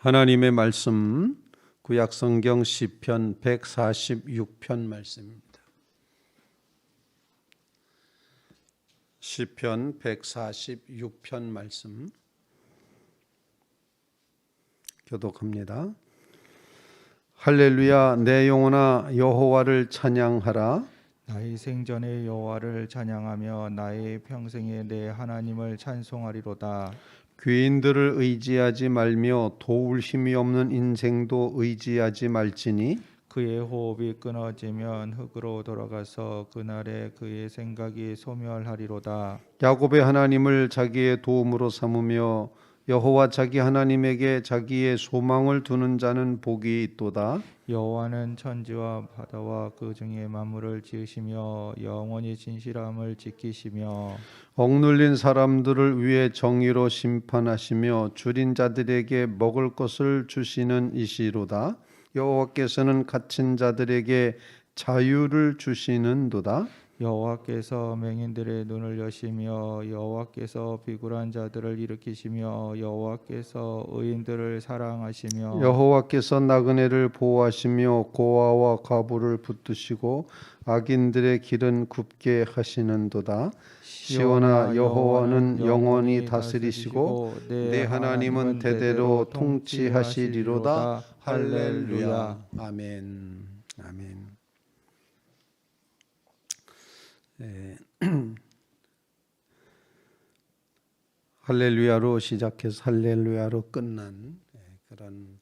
하나님의 말씀 구약성경 시편 146편 말씀입니다. 시편 146편 말씀 교독합니다. 할렐루야, 내 영혼아 여호와를 찬양하라. 나의 생전에 여호와를 찬양하며 나의 평생에 내 하나님을 찬송하리로다. 귀인들을 의지하지 말며 도울 힘이 없는 인생도 의지하지 말지니 그의 호흡이 끊어지면 흙으로 돌아가서 그날에 그의 생각이 소멸하리로다. 야곱의 하나님을 자기의 도움으로 삼으며 여호와 자기 하나님에게 자기의 소망을 두는 자는 복이 있도다. 여호와는 천지와 바다와 그 중에 만물을 지으시며 영원히 진실함을 지키시며 억눌린 사람들을 위해 정의로 심판하시며 줄인 자들에게 먹을 것을 주시는 이시로다. 여호와께서는 갇힌 자들에게 자유를 주시는도다. 여호와께서 맹인들의 눈을 여시며 여호와께서 비굴한 자들을 일으키시며 여호와께서 의인들을 사랑하시며 여호와께서 나그네를 보호하시며 고아와 과부를 붙드시고 악인들의 길은 굽게 하시는도다. 시온아, 여호와는 영원히 다스리시고 내 하나님은 대대로 통치하시리로다. 할렐루야. 아멘. 아멘. 할렐루야로 시작해서 할렐루야로 끝난 그런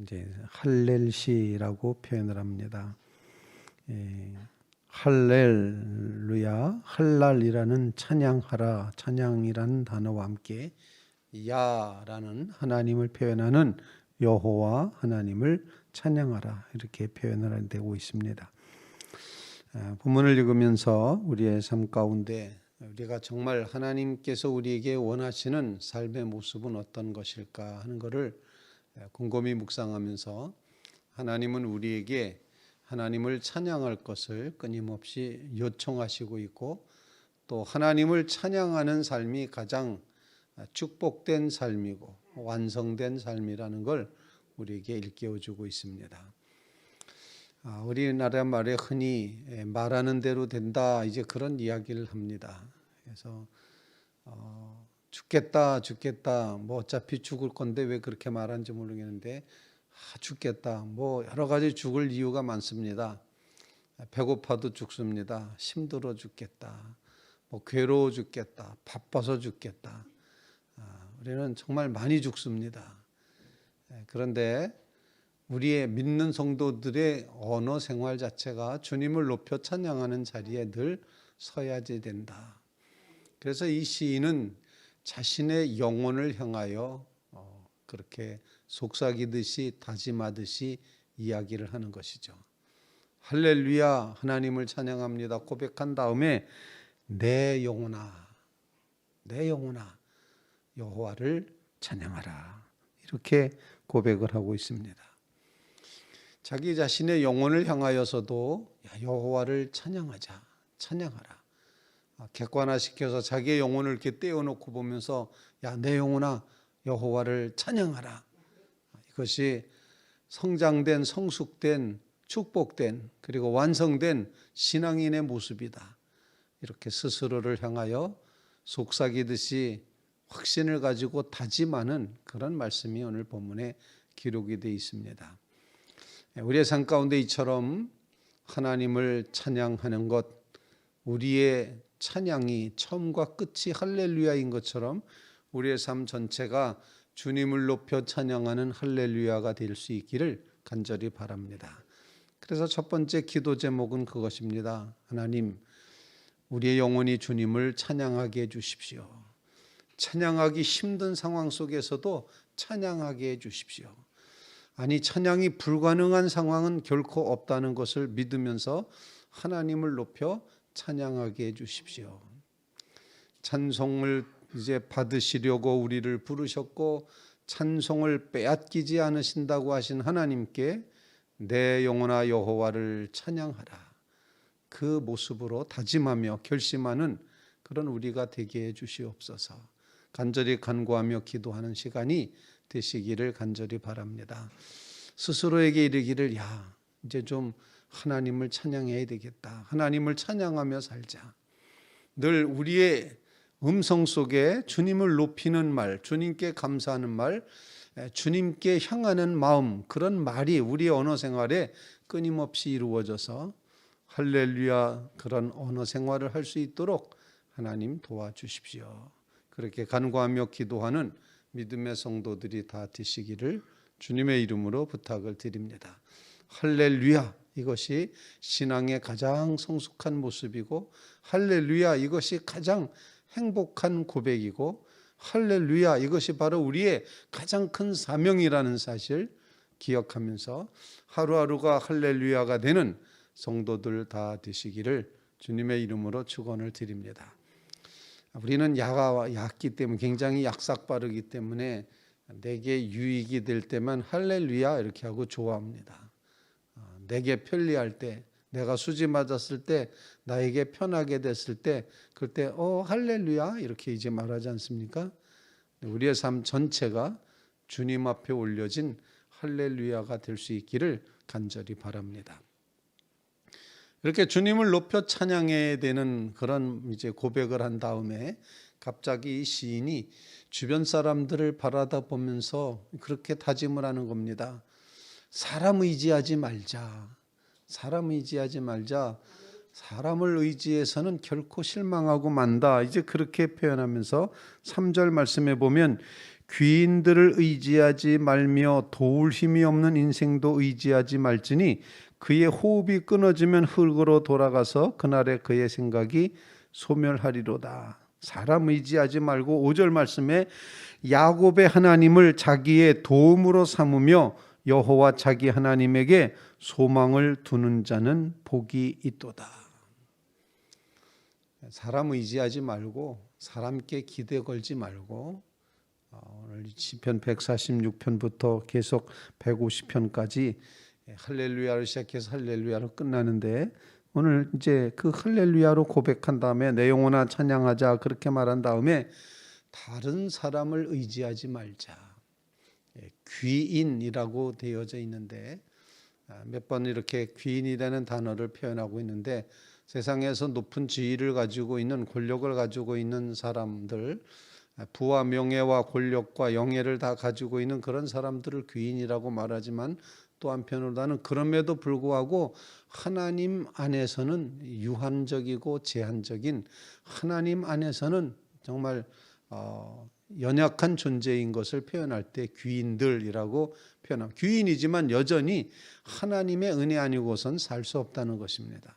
이제 할렐시라고 표현을 합니다. 할렐루야, 할랄이라는 찬양하라, 찬양이라는 단어와 함께 야라는 하나님을 표현하는 여호와 하나님을 찬양하라 이렇게 표현을 되고 있습니다. 본문을 읽으면서 우리의 삶 가운데 우리가 정말 하나님께서 우리에게 원하시는 삶의 모습은 어떤 것일까 하는 것을 곰곰이 묵상하면서 하나님은 우리에게 하나님을 찬양할 것을 끊임없이 요청하시고 있고 또 하나님을 찬양하는 삶이 가장 축복된 삶이고 완성된 삶이라는 걸 우리에게 일깨워주고 있습니다. 우리나라 말에 흔히 말하는 대로 된다 이제 그런 이야기를 합니다. 그래서 죽겠다 뭐 어차피 죽을 건데 왜 그렇게 말하는지 모르겠는데 죽겠다 뭐 여러 가지 죽을 이유가 많습니다. 배고파도 죽습니다. 힘들어 죽겠다, 뭐 괴로워 죽겠다, 바빠서 죽겠다. 우리는 정말 많이 죽습니다. 그런데 우리의 믿는 성도들의 언어 생활 자체가 주님을 높여 찬양하는 자리에 늘 서야지 된다. 그래서 이 시인은 자신의 영혼을 향하여 그렇게 속삭이듯이 다짐하듯이 이야기를 하는 것이죠. 할렐루야, 하나님을 찬양합니다 고백한 다음에 내 영혼아 여호와를 찬양하라 이렇게 고백을 하고 있습니다. 자기 자신의 영혼을 향하여서도 여호와를 찬양하라. 객관화시켜서 자기의 영혼을 이렇게 떼어놓고 보면서 내 영혼아 여호와를 찬양하라. 이것이 성장된 성숙된 축복된 그리고 완성된 신앙인의 모습이다. 이렇게 스스로를 향하여 속삭이듯이 확신을 가지고 다짐하는 그런 말씀이 오늘 본문에 기록이 되어 있습니다. 우리의 삶 가운데 이처럼 하나님을 찬양하는 것, 우리의 찬양이 처음과 끝이 할렐루야인 것처럼 우리의 삶 전체가 주님을 높여 찬양하는 할렐루야가 될 수 있기를 간절히 바랍니다. 그래서 첫 번째 기도 제목은 그것입니다. 하나님, 우리의 영혼이 주님을 찬양하게 해주십시오. 찬양하기 힘든 상황 속에서도 찬양하게 해주십시오. 아니, 찬양이 불가능한 상황은 결코 없다는 것을 믿으면서 하나님을 높여 찬양하게 해주십시오. 찬송을 이제 받으시려고 우리를 부르셨고 찬송을 빼앗기지 않으신다고 하신 하나님께 내 영혼아 여호와를 찬양하라. 그 모습으로 다짐하며 결심하는 그런 우리가 되게 해 주시옵소서. 간절히 간구하며 기도하는 시간이 되시기를 간절히 바랍니다. 스스로에게 이르기를 야 이제 좀 하나님을 찬양해야 되겠다. 하나님을 찬양하며 살자. 늘 우리의 음성 속에 주님을 높이는 말, 주님께 감사하는 말, 주님께 향하는 마음, 그런 말이 우리의 언어 생활에 끊임없이 이루어져서 할렐루야 그런 언어 생활을 할 수 있도록 하나님 도와주십시오. 그렇게 간구하며 기도하는 믿음의 성도들이 다 되시기를 주님의 이름으로 부탁을 드립니다. 할렐루야 이것이 신앙의 가장 성숙한 모습이고 할렐루야 이것이 가장 행복한 고백이고 할렐루야 이것이 바로 우리의 가장 큰 사명이라는 사실 기억하면서 하루하루가 할렐루야가 되는 성도들 다 되시기를 주님의 이름으로 축원을 드립니다. 우리는 야가 얕기 때문에 굉장히 약삭빠르기 때문에 내게 유익이 될 때만 할렐루야 이렇게 하고 좋아합니다. 내게 편리할 때 내가 수지 맞았을 때 나에게 편하게 됐을 때 그때 할렐루야 이렇게 이제 말하지 않습니까? 우리의 삶 전체가 주님 앞에 올려진 할렐루야가 될 수 있기를 간절히 바랍니다. 이렇게 주님을 높여 찬양해야 되는 그런 이제 고백을 한 다음에 갑자기 이 시인이 주변 사람들을 바라다 보면서 그렇게 다짐을 하는 겁니다. 사람 의지하지 말자. 사람 의지하지 말자. 사람을 의지해서는 결코 실망하고 만다. 이제 그렇게 표현하면서 3절 말씀에 보면 귀인들을 의지하지 말며 도울 힘이 없는 인생도 의지하지 말지니 그의 호흡이 끊어지면 흙으로 돌아가서 그날에 그의 생각이 소멸하리로다. 사람 의지하지 말고 5절 말씀에 야곱의 하나님을 자기의 도움으로 삼으며 여호와 자기 하나님에게 소망을 두는 자는 복이 있도다. 사람 의지하지 말고 사람께 기대 걸지 말고 오늘 시편 146편부터 계속 150편까지 할렐루야를 시작해서 할렐루야로 끝나는데 오늘 이제 그 할렐루야로 고백한 다음에 내 영혼아 찬양하자 그렇게 말한 다음에 다른 사람을 의지하지 말자. 귀인이라고 되어져 있는데 몇 번 이렇게 귀인이라는 단어를 표현하고 있는데 세상에서 높은 지위를 가지고 있는 권력을 가지고 있는 사람들 부와 명예와 권력과 영예를 다 가지고 있는 그런 사람들을 귀인이라고 말하지만 또 한편으로는 그럼에도 불구하고 하나님 안에서는 유한적이고 제한적인 하나님 안에서는 정말 연약한 존재인 것을 표현할 때 귀인들이라고 표현합니다. 귀인이지만 여전히 하나님의 은혜 아니고선 살 수 없다는 것입니다.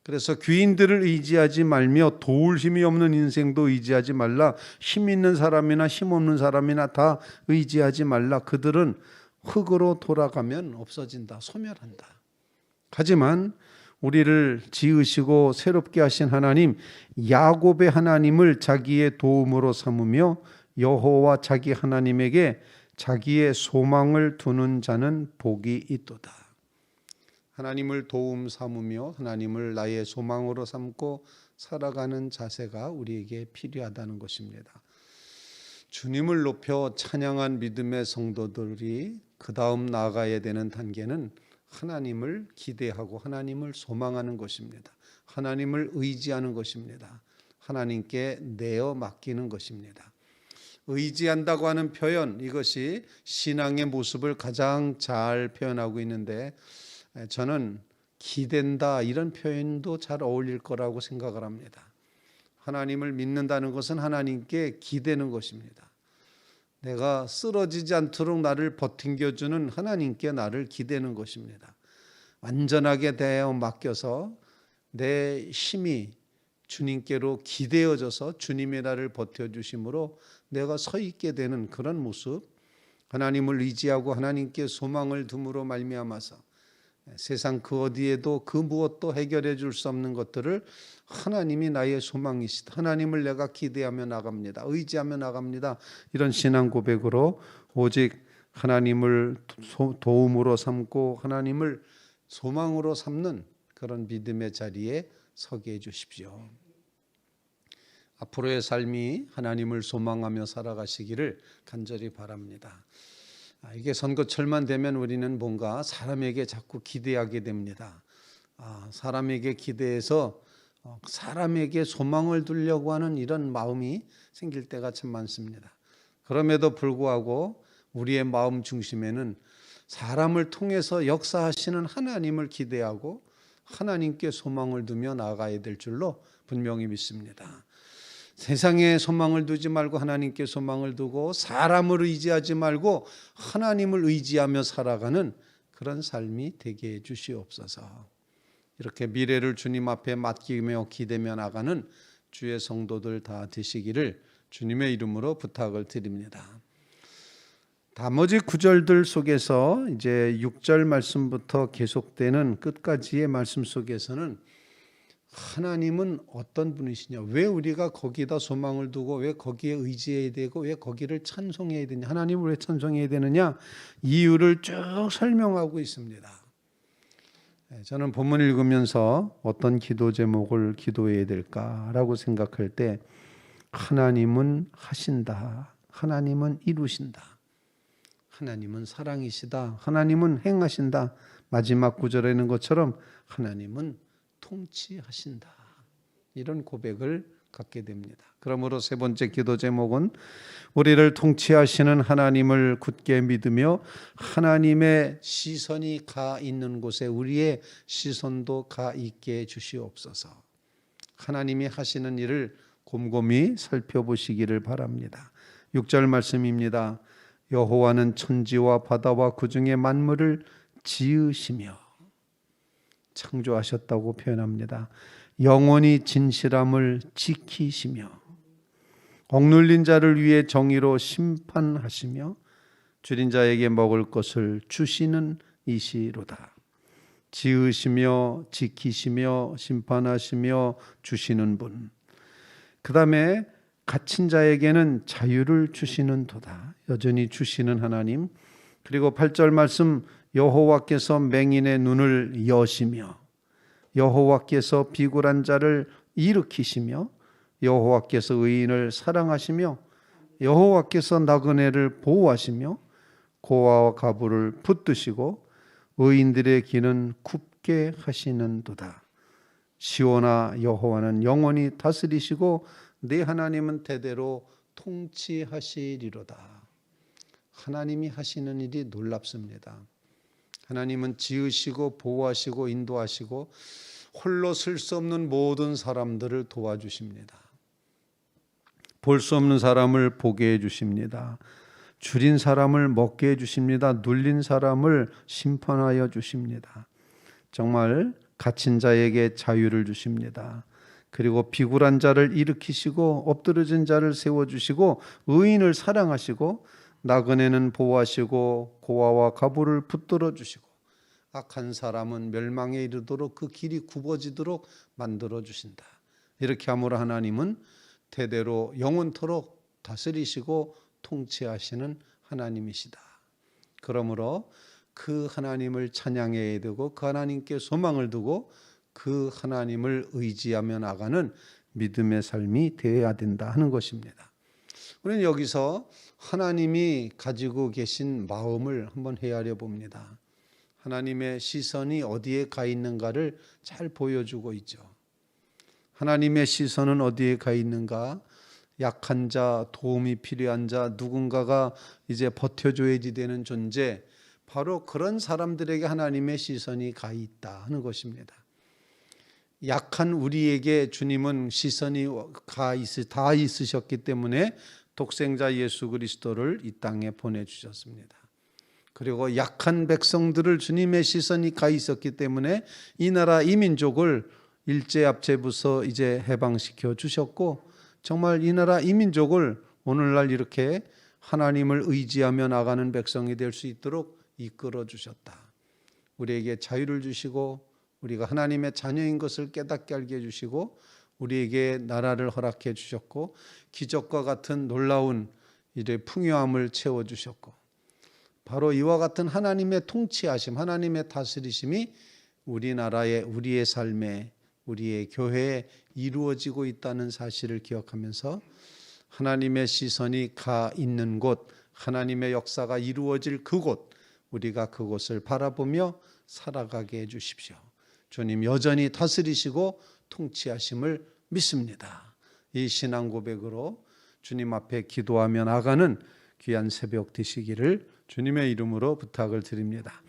그래서 귀인들을 의지하지 말며 도울 힘이 없는 인생도 의지하지 말라. 힘 있는 사람이나 힘 없는 사람이나 다 의지하지 말라. 그들은 흙으로 돌아가면 없어진다. 소멸한다. 하지만 우리를 지으시고 새롭게 하신 하나님 야곱의 하나님을 자기의 도움으로 삼으며 여호와 자기 하나님에게 자기의 소망을 두는 자는 복이 있도다. 하나님을 도움 삼으며 하나님을 나의 소망으로 삼고 살아가는 자세가 우리에게 필요하다는 것입니다. 주님을 높여 찬양한 믿음의 성도들이 그 다음 나아가야 되는 단계는 하나님을 기대하고 하나님을 소망하는 것입니다. 하나님을 의지하는 것입니다. 하나님께 내어 맡기는 것입니다. 의지한다고 하는 표현 이것이 신앙의 모습을 가장 잘 표현하고 있는데 저는 기댄다 이런 표현도 잘 어울릴 거라고 생각을 합니다. 하나님을 믿는다는 것은 하나님께 기대는 것입니다. 내가 쓰러지지 않도록 나를 버팅겨주는 하나님께 나를 기대는 것입니다. 완전하게 대하여 맡겨서 내 힘이 주님께로 기대어져서 주님의 나를 버텨주심으로 내가 서 있게 되는 그런 모습, 하나님을 의지하고 하나님께 소망을 둠으로 말미암아서 세상 그 어디에도 그 무엇도 해결해 줄 수 없는 것들을 하나님이 나의 소망이시다. 하나님을 내가 기대하며 나갑니다. 의지하며 나갑니다. 이런 신앙 고백으로 오직 하나님을 도움으로 삼고 하나님을 소망으로 삼는 그런 믿음의 자리에 서게 해 주십시오. 앞으로의 삶이 하나님을 소망하며 살아가시기를 간절히 바랍니다. 이게 선거철만 되면 우리는 뭔가 사람에게 자꾸 기대하게 됩니다. 사람에게 기대해서 사람에게 소망을 두려고 하는 이런 마음이 생길 때가 참 많습니다. 그럼에도 불구하고 우리의 마음 중심에는 사람을 통해서 역사하시는 하나님을 기대하고 하나님께 소망을 두며 나아가야 될 줄로 분명히 믿습니다. 세상에 소망을 두지 말고 하나님께 소망을 두고 사람을 의지하지 말고 하나님을 의지하며 살아가는 그런 삶이 되게 해 주시옵소서. 이렇게 미래를 주님 앞에 맡기며 기대며 나가는 주의 성도들 다 되시기를 주님의 이름으로 부탁을 드립니다. 나머지 구절들 속에서 이제 6절 말씀부터 계속되는 끝까지의 말씀 속에서는 하나님은 어떤 분이시냐, 왜 우리가 거기다 소망을 두고 왜 거기에 의지해야 되고 왜 거기를 찬송해야 되냐, 하나님을 왜 찬송해야 되느냐, 이유를 쭉 설명하고 있습니다. 저는 본문 읽으면서 어떤 기도 제목을 기도해야 될까라고 생각할 때 하나님은 하신다, 하나님은 이루신다, 하나님은 사랑이시다, 하나님은 행하신다, 마지막 구절에는 것처럼 하나님은 통치하신다, 이런 고백을 갖게 됩니다. 그러므로 세 번째 기도 제목은 우리를 통치하시는 하나님을 굳게 믿으며 하나님의 시선이 가 있는 곳에 우리의 시선도 가 있게 해주시옵소서. 하나님이 하시는 일을 곰곰이 살펴보시기를 바랍니다. 6절 말씀입니다. 여호와는 천지와 바다와 그 중에 만물을 지으시며, 창조하셨다고 표현합니다. 영원히 진실함을 지키시며 억눌린 자를 위해 정의로 심판하시며 줄인 자에게 먹을 것을 주시는 이시로다. 지으시며 지키시며 심판하시며 주시는 분, 그 다음에 갇힌 자에게는 자유를 주시는 도다. 여전히 주시는 하나님. 그리고 8절 말씀, 여호와께서 맹인의 눈을 여시며 여호와께서 비굴한 자를 일으키시며 여호와께서 의인을 사랑하시며 여호와께서 나그네를 보호하시며 고아와 가부를 붙드시고 의인들의 길은 굽게 하시는도다. 시온아, 여호와는 영원히 다스리시고 네 하나님은 대대로 통치하시리로다. 하나님이 하시는 일이 놀랍습니다. 하나님은 지으시고 보호하시고 인도하시고 홀로 쓸 수 없는 모든 사람들을 도와주십니다. 볼 수 없는 사람을 보게 해주십니다. 줄인 사람을 먹게 해주십니다. 눌린 사람을 심판하여 주십니다. 정말 갇힌 자에게 자유를 주십니다. 그리고 비굴한 자를 일으키시고 엎드러진 자를 세워주시고 의인을 사랑하시고 나그네는 보호하시고 고아와 가부를 붙들어 주시고 악한 사람은 멸망에 이르도록 그 길이 굽어지도록 만들어 주신다. 이렇게 함으로 하나님은 대대로 영원토록 다스리시고 통치하시는 하나님이시다. 그러므로 그 하나님을 찬양해야 되고 그 하나님께 소망을 두고 그 하나님을 의지하며 나가는 믿음의 삶이 되어야 된다 하는 것입니다. 우리는 여기서 하나님이 가지고 계신 마음을 한번 헤아려 봅니다. 하나님의 시선이 어디에 가 있는가를 잘 보여주고 있죠. 하나님의 시선은 어디에 가 있는가? 약한 자, 도움이 필요한 자, 누군가가 이제 버텨줘야지 되는 존재, 바로 그런 사람들에게 하나님의 시선이 가 있다 하는 것입니다. 약한 우리에게 주님은 시선이 다 있으셨기 때문에 독생자 예수 그리스도를 이 땅에 보내주셨습니다. 그리고 약한 백성들을 주님의 시선이 가 있었기 때문에 이 나라 이 민족을 일제압제부서 이제 해방시켜 주셨고, 정말 이 나라 이 민족을 오늘날 이렇게 하나님을 의지하며 나가는 백성이 될 수 있도록 이끌어 주셨다. 우리에게 자유를 주시고 우리가 하나님의 자녀인 것을 깨닫게 알게 해주시고 우리에게 나라를 허락해 주셨고 기적과 같은 놀라운 일의 풍요함을 채워주셨고, 바로 이와 같은 하나님의 통치하심, 하나님의 다스리심이 우리나라의, 우리의 삶에, 우리의 교회에 이루어지고 있다는 사실을 기억하면서 하나님의 시선이 가 있는 곳, 하나님의 역사가 이루어질 그곳, 우리가 그곳을 바라보며 살아가게 해주십시오. 주님 여전히 다스리시고 통치하심을 믿습니다. 이 신앙 고백으로 주님 앞에 기도하며 나가는 귀한 새벽 되시기를 주님의 이름으로 부탁을 드립니다.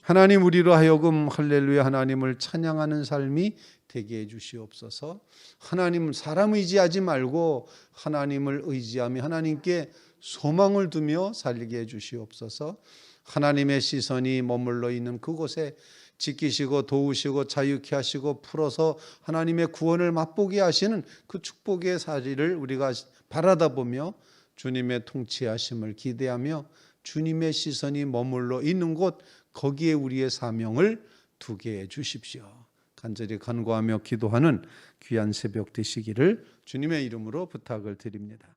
하나님, 우리로 하여금 할렐루야 하나님을 찬양하는 삶이 되게 해 주시옵소서. 하나님, 사람 의지하지 말고 하나님을 의지하며 하나님께 소망을 두며 살게 해 주시옵소서. 하나님의 시선이 머물러 있는 그곳에 지키시고 도우시고 자유케 하시고 풀어서 하나님의 구원을 맛보게 하시는 그 축복의 사실을 우리가 바라다 보며 주님의 통치하심을 기대하며 주님의 시선이 머물러 있는 곳, 거기에 우리의 사명을 두게 해 주십시오. 간절히 간구하며 기도하는 귀한 새벽 되시기를 주님의 이름으로 부탁을 드립니다.